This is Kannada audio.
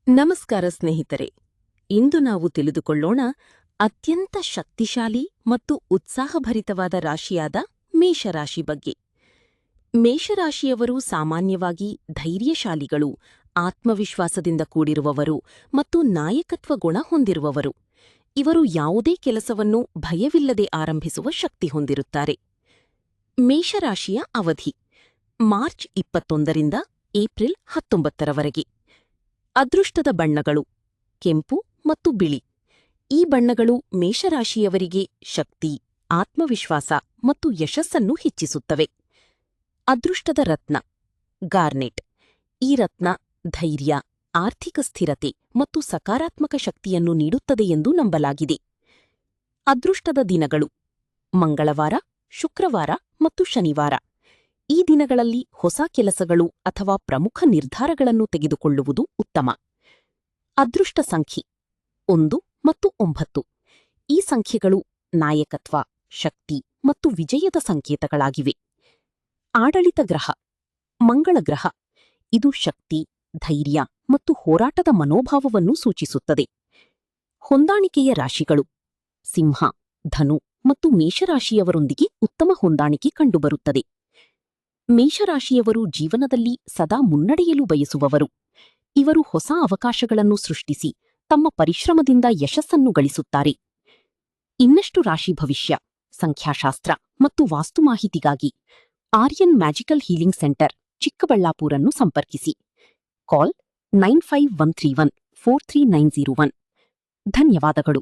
ನಮಸ್ಕಾರ ಸ್ನೇಹಿತರೆ, ಇಂದು ನಾವು ತಿಳಿದುಕೊಳ್ಳೋಣ ಅತ್ಯಂತ ಶಕ್ತಿಶಾಲಿ ಮತ್ತು ಉತ್ಸಾಹಭರಿತವಾದ ರಾಶಿಯಾದ ಮೇಷರಾಶಿ ಬಗ್ಗೆ. ಮೇಷರಾಶಿಯವರು ಸಾಮಾನ್ಯವಾಗಿ ಧೈರ್ಯಶಾಲಿಗಳು, ಆತ್ಮವಿಶ್ವಾಸದಿಂದ ಕೂಡಿರುವವರು ಮತ್ತು ನಾಯಕತ್ವ ಗುಣ ಹೊಂದಿರುವವರು. ಇವರು ಯಾವುದೇ ಕೆಲಸವನ್ನು ಭಯವಿಲ್ಲದೆ ಆರಂಭಿಸುವ ಶಕ್ತಿ ಹೊಂದಿರುತ್ತಾರೆ. ಮೇಷರಾಶಿಯ ಅವಧಿ ಮಾರ್ಚ್ 21ರಿಂದ ಏಪ್ರಿಲ್ 19ರವರೆಗೆ. ಅದೃಷ್ಟದ ಬಣ್ಣಗಳು ಕೆಂಪು ಮತ್ತು ಬಿಳಿ. ಈ ಬಣ್ಣಗಳು ಮೇಷರಾಶಿಯವರಿಗೆ ಶಕ್ತಿ, ಆತ್ಮವಿಶ್ವಾಸ ಮತ್ತು ಯಶಸ್ಸನ್ನು ಹೆಚ್ಚಿಸುತ್ತವೆ. ಅದೃಷ್ಟದ ರತ್ನ ಗಾರ್ನೆಟ್. ಈ ರತ್ನ ಧೈರ್ಯ, ಆರ್ಥಿಕ ಸ್ಥಿರತೆ ಮತ್ತು ಸಕಾರಾತ್ಮಕ ಶಕ್ತಿಯನ್ನು ನೀಡುತ್ತದೆ ಎಂದು ನಂಬಲಾಗಿದೆ. ಅದೃಷ್ಟದ ದಿನಗಳು ಮಂಗಳವಾರ, ಶುಕ್ರವಾರ ಮತ್ತು ಶನಿವಾರ. ಈ ದಿನಗಳಲ್ಲಿ ಹೊಸ ಕೆಲಸಗಳು ಅಥವಾ ಪ್ರಮುಖ ನಿರ್ಧಾರಗಳನ್ನು ತೆಗೆದುಕೊಳ್ಳುವುದು ಉತ್ತಮ. ಅದೃಷ್ಟ ಸಂಖ್ಯೆ 1 ಮತ್ತು 9. ಈ ಸಂಖ್ಯೆಗಳು ನಾಯಕತ್ವ, ಶಕ್ತಿ ಮತ್ತು ವಿಜಯದ ಸಂಕೇತಗಳಾಗಿವೆ. ಆಡಳಿತ ಗ್ರಹ ಮಂಗಳ ಗ್ರಹ. ಇದು ಶಕ್ತಿ, ಧೈರ್ಯ ಮತ್ತು ಹೋರಾಟದ ಮನೋಭಾವವನ್ನು ಸೂಚಿಸುತ್ತದೆ. ಹೊಂದಾಣಿಕೆಯ ರಾಶಿಗಳು ಸಿಂಹ, ಧನು ಮತ್ತು ಮೇಷರಾಶಿಯವರೊಂದಿಗೆ ಉತ್ತಮ ಹೊಂದಾಣಿಕೆ ಕಂಡುಬರುತ್ತದೆ. ಮೇಷರಾಶಿಯವರು ಜೀವನದಲ್ಲಿ ಸದಾ ಮುನ್ನಡೆಯಲು ಬಯಸುವವರು. ಇವರು ಹೊಸ ಅವಕಾಶಗಳನ್ನು ಸೃಷ್ಟಿಸಿ ತಮ್ಮ ಪರಿಶ್ರಮದಿಂದ ಯಶಸ್ಸನ್ನು ಗಳಿಸುತ್ತಾರೆ. ಇನ್ನಷ್ಟು ರಾಶಿ ಭವಿಷ್ಯ, ಸಂಖ್ಯಾಶಾಸ್ತ್ರ ಮತ್ತು ವಾಸ್ತು ಮಾಹಿತಿಗಾಗಿ ಆರ್ಯನ್ ಮ್ಯಾಜಿಕಲ್ ಹೀಲಿಂಗ್ ಸೆಂಟರ್, ಚಿಕ್ಕಬಳ್ಳಾಪುರನ್ನು ಸಂಪರ್ಕಿಸಿ. ಕಾಲ್ 9513143901. ಧನ್ಯವಾದಗಳು.